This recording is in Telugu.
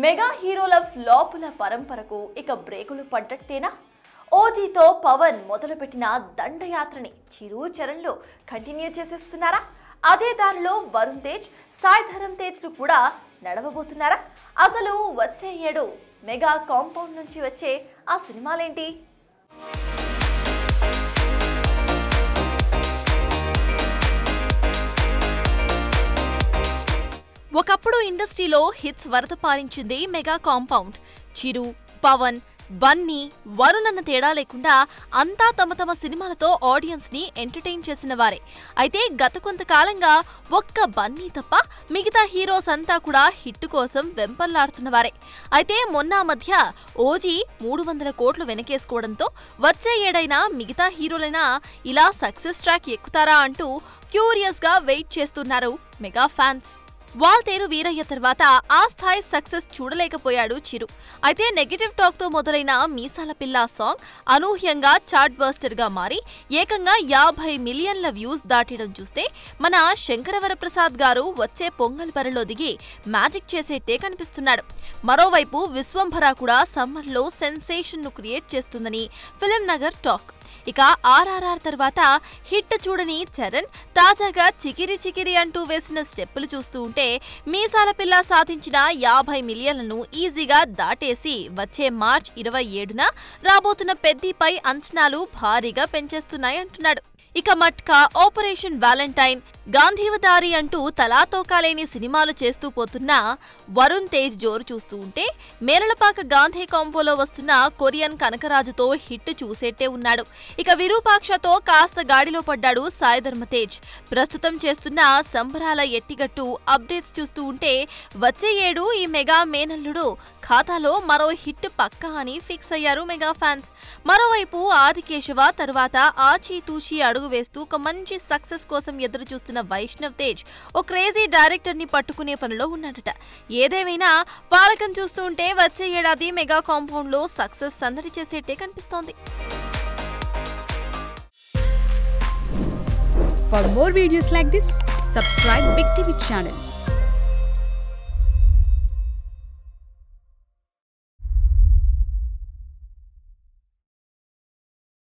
మెగా హీరోల ఫ్లాపుల పరంపరకు ఇక బ్రేకులు పడ్డట్టేనా? ఓజీతో పవన్ మొదలుపెట్టిన దండయాత్రని చిరు చరణ్లో కంటిన్యూ చేసేస్తున్నారా? అదే దారిలో వరుణ్ తేజ్, సాయి ధరమ్ తేజ్లు కూడా నడవబోతున్నారా? అసలు వచ్చే ఏడు మెగా కాంపౌండ్ నుంచి వచ్చే ఆ సినిమాలేంటి? ఒకప్పుడు ఇండస్ట్రీలో హిట్స్ వరద పారించింది మెగా కాంపౌండ్. చిరు, పవన్, బన్నీ, వరుణ్ అన్న తేడా లేకుండా అంతా తమ తమ సినిమాలతో ఆడియన్స్ ని ఎంటర్టైన్ చేసిన వారే. అయితే గత కొంతకాలంగా ఒక్క బన్నీ తప్ప మిగతా హీరోస్ అంతా కూడా హిట్ కోసం వెంపల్లాడుతున్నవారే. అయితే మొన్న మధ్య ఓజీ 300 కోట్లు వెనకేసుకోవడంతో వచ్చే ఏడైనా మిగతా హీరోలైనా ఇలా సక్సెస్ ట్రాక్ ఎక్కుతారా అంటూ క్యూరియస్ గా వెయిట్ చేస్తున్నారు మెగా ఫ్యాన్స్. వాల్తేరు వీరయ్య తర్వాత ఆ స్థాయి సక్సెస్ చూడలేకపోయాడు చిరు. అయితే నెగటివ్ టాక్ తో మొదలైన మీసాల పిల్ల సాంగ్ అనూహ్యంగా చార్ట్ బస్టర్ గా మారి ఏకంగా 50 మిలియన్ల వ్యూస్ దాటడం చూస్తే మన శంకరవరప్రసాద్ గారు వచ్చే పొంగల్ బరిలో దిగి మ్యాజిక్ చేసేట్టే కనిపిస్తున్నాడు. మరోవైపు విశ్వంభర కూడా సమ్మర్ లో సెన్సేషన్ ను క్రియేట్ చేస్తుందని ఫిలిం నగర్ టాక్. ఇక ఆర్ఆర్ఆర్ తర్వాత హిట్ చూడని చరణ్ తాజాగా చికిరి చికిరి అంటూ వేసిన స్టెప్పులు చూస్తూ ఉంటే మీసాల పిల్ల సాధించిన 50 మిలియన్లను ఈజీగా దాటేసి వచ్చే మార్చ్ 27న రాబోతున్న పెద్దిపై అంచనాలు భారీగా పెంచేస్తున్నాయి అంటున్నాడు. ఇక మట్కా, ఆపరేషన్ వ్యాలంటైన్, గాంధీవదారి అంటూ తలాతోకాలేని సినిమాలు చేస్తూ పోతున్న వరుణ్ తేజ్ జోరు చూస్తూ ఉంటే మేరళపాక గాంధీ కాంపోలో వస్తున్న కొరియన్ కనకరాజుతో హిట్ చూసేట్టే ఉన్నాడు. ఇక విరూపాక్షతో కాస్త గాడిలో పడ్డాడు సాయి ధరమ్ తేజ్. ప్రస్తుతం చేస్తున్న సంబరాల ఎట్టిగట్టు అప్డేట్స్ చూస్తూ ఉంటే వచ్చే ఏడు ఈ మెగా మేనల్లుడు ఖాతాలో మరో హిట్ పక్కా అని ఫిక్స్ అయ్యారు మెగా ఫ్యాన్స్. మరోవైపు ఆదికేశవ తర్వాత ఆచీతూచి అడుగు వేస్తూ ఒక మంచి సక్సెస్ కోసం ఎదురు చూస్తున్న వైష్ణవ్ తేజ్ ఓ క్రేజీ డైరెక్టర్ ని పట్టుకునే పనిలో ఉన్నాడట. ఏదేమైనా పాలకం చూస్తూ ఉంటే వచ్చే ఏడాది మెగా కాంపౌండ్ లో సక్సెస్ సందడి చేసేట్టే కనిపిస్తోంది. For more videos like this, subscribe Big TV channel.